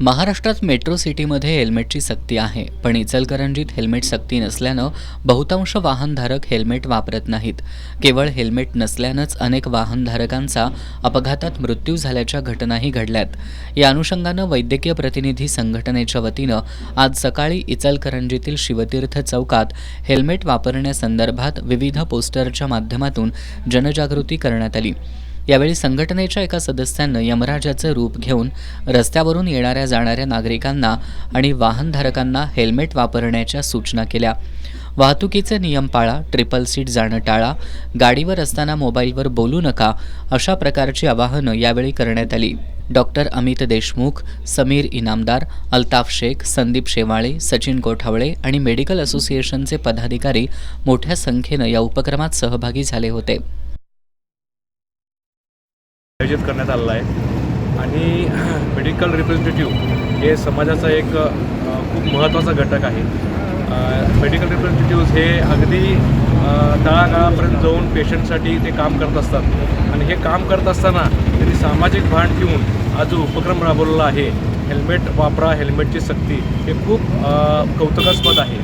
महाराष्ट्रात मेट्रो सिटीमध्ये हेल्मेटची सक्ती आहे, पण इचलकरंजीत हेल्मेट सक्ती नसल्यानं बहुतांश वाहनधारक हेल्मेट वापरत नाहीत. केवळ हेल्मेट नसल्यानंच अनेक वाहनधारकांचा अपघातात मृत्यू झाल्याच्या घटनाही घडल्यात. या अनुषंगानं वैद्यकीय प्रतिनिधी संघटनेच्या वतीनं आज सकाळी इचलकरंजीतील शिवतीर्थ चौकात हेल्मेट वापरण्यासंदर्भात विविध पोस्टरच्या माध्यमातून जनजागृती करण्यात आली. यावेळी संघटनेच्या एका सदस्यानं यमराजाचं रूप घेऊन रस्त्यावरून येणाऱ्या जाणाऱ्या नागरिकांना आणि वाहनधारकांना हेल्मेट वापरण्याच्या सूचना केल्या. वाहतुकीचे नियम पाळा, ट्रिपल सीट जाणं टाळा, गाडीवर असताना मोबाईलवर बोलू नका, अशा प्रकारची आवाहनं यावेळी करण्यात आली. डॉक्टर अमित देशमुख, समीर इनामदार, अल्ताफ शेख, संदीप शेवाळे, सचिन कोठावळे आणि मेडिकल असोसिएशनचे पदाधिकारी मोठ्या संख्येनं या उपक्रमात सहभागी झाले होते. आयोजित करण्यात आलेला आहे आणि मेडिकल रिप्रेझेंटेटिव्ह हे समाजाचा एक खूप महत्त्वाचा घटक आहे. मेडिकल रिप्रेझेंटेटिव्ह हे अगदी तळागाळापर्यंत जाऊन पेशंटसाठी ते काम करत असतात आणि हे काम करत असताना त्यांनी सामाजिक भान ठेवून हा जो उपक्रम राबवलेला आहे, हेल्मेट वापरा, हेल्मेटची सक्ती, हे खूप कौतुकास्पद आहे.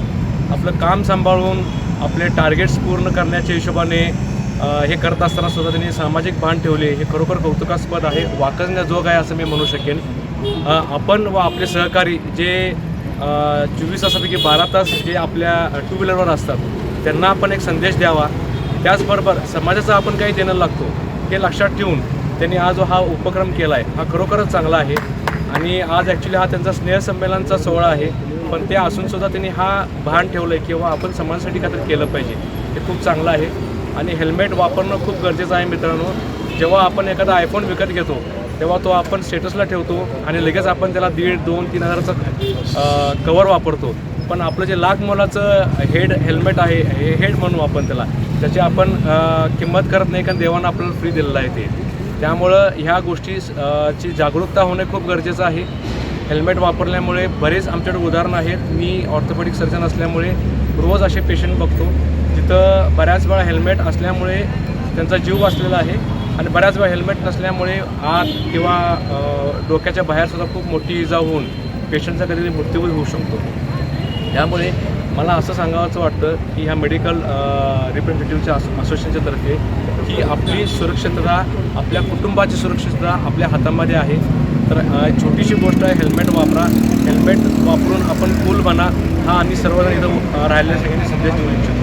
आपलं काम सांभाळून आपले टार्गेट्स पूर्ण करण्याच्या हिशोबाने हे करत असताना सुद्धा त्यांनी सामाजिक भान ठेवले, हे खरोखर कौतुकास्पद आहे, वाखाणण्याजोग आहे असं मी म्हणू शकेन. आपण व आपले सहकारी जे 24 तासापैकी 12 तास जे आपल्या टू व्हीलरवर असतात त्यांना आपण एक संदेश द्यावा. त्याचबरोबर समाजाचा आपण काही देणं लागतो हे लक्षात ठेवून त्यांनी हा जो हा उपक्रम केला आहे हा खरोखरच चांगला आहे. आणि आज ॲक्च्युली हा त्यांचा स्नेहसंमेलनचा सोहळा आहे, पण ते असूनसुद्धा त्यांनी हा भान ठेवलं आहे किंवा आपण समाजासाठी काहीतरी केलं पाहिजे, हे खूप चांगलं आहे. आणि हेल्मेट वापरणं खूप गरजेचं आहे मित्रांनो. जेव्हा आपण एखादा आयफोन विकत घेतो तेव्हा तो आपण स्टेटसला ठेवतो आणि लगेच आपण त्याला 1,500, 2,000, 3,000चं कवर वापरतो. पण आपलं जे लाख मोलाचं हेल्मेट आहे, हे हेड म्हणू आपण त्याला, त्याची आपण किंमत करत नाही, कारण देवानं आपल्याला फ्री दिलेलं आहे ते. त्यामुळं ह्या गोष्टीची जागरूकता होणे खूप गरजेचं आहे. हेल्मेट वापरल्यामुळे बरेच आमच्याकडे उदाहरणं आहेत. मी ऑर्थोपेडिक सर्जन असल्यामुळे रोज असे पेशंट बघतो तिथं बऱ्याच वेळा हेल्मेट असल्यामुळे त्यांचा जीव वाचलेला आहे आणि बऱ्याच वेळा हेल्मेट नसल्यामुळे आत किंवा डोक्याच्या बाहेरसुद्धा खूप मोठी इजा होऊन पेशंटचा कधीतरी मृत्यूही होऊ शकतो. त्यामुळे मला असं सांगावंसं वाटतं की ह्या मेडिकल रिप्रेझेंटेटिव्हच्या असोसिएशनच्या तर्फे की आपली सुरक्षितता, आपल्या कुटुंबाची सुरक्षितता आपल्या हातामध्ये आहे. तर छोटीशी गोष्ट आहे, हेल्मेट वापरा. हेल्मेट वापरून आपण कूल बना, हा आम्ही सर्वजण इथं राहिलेल्या सगळ्यांनी संदेश देऊ इच्छितो.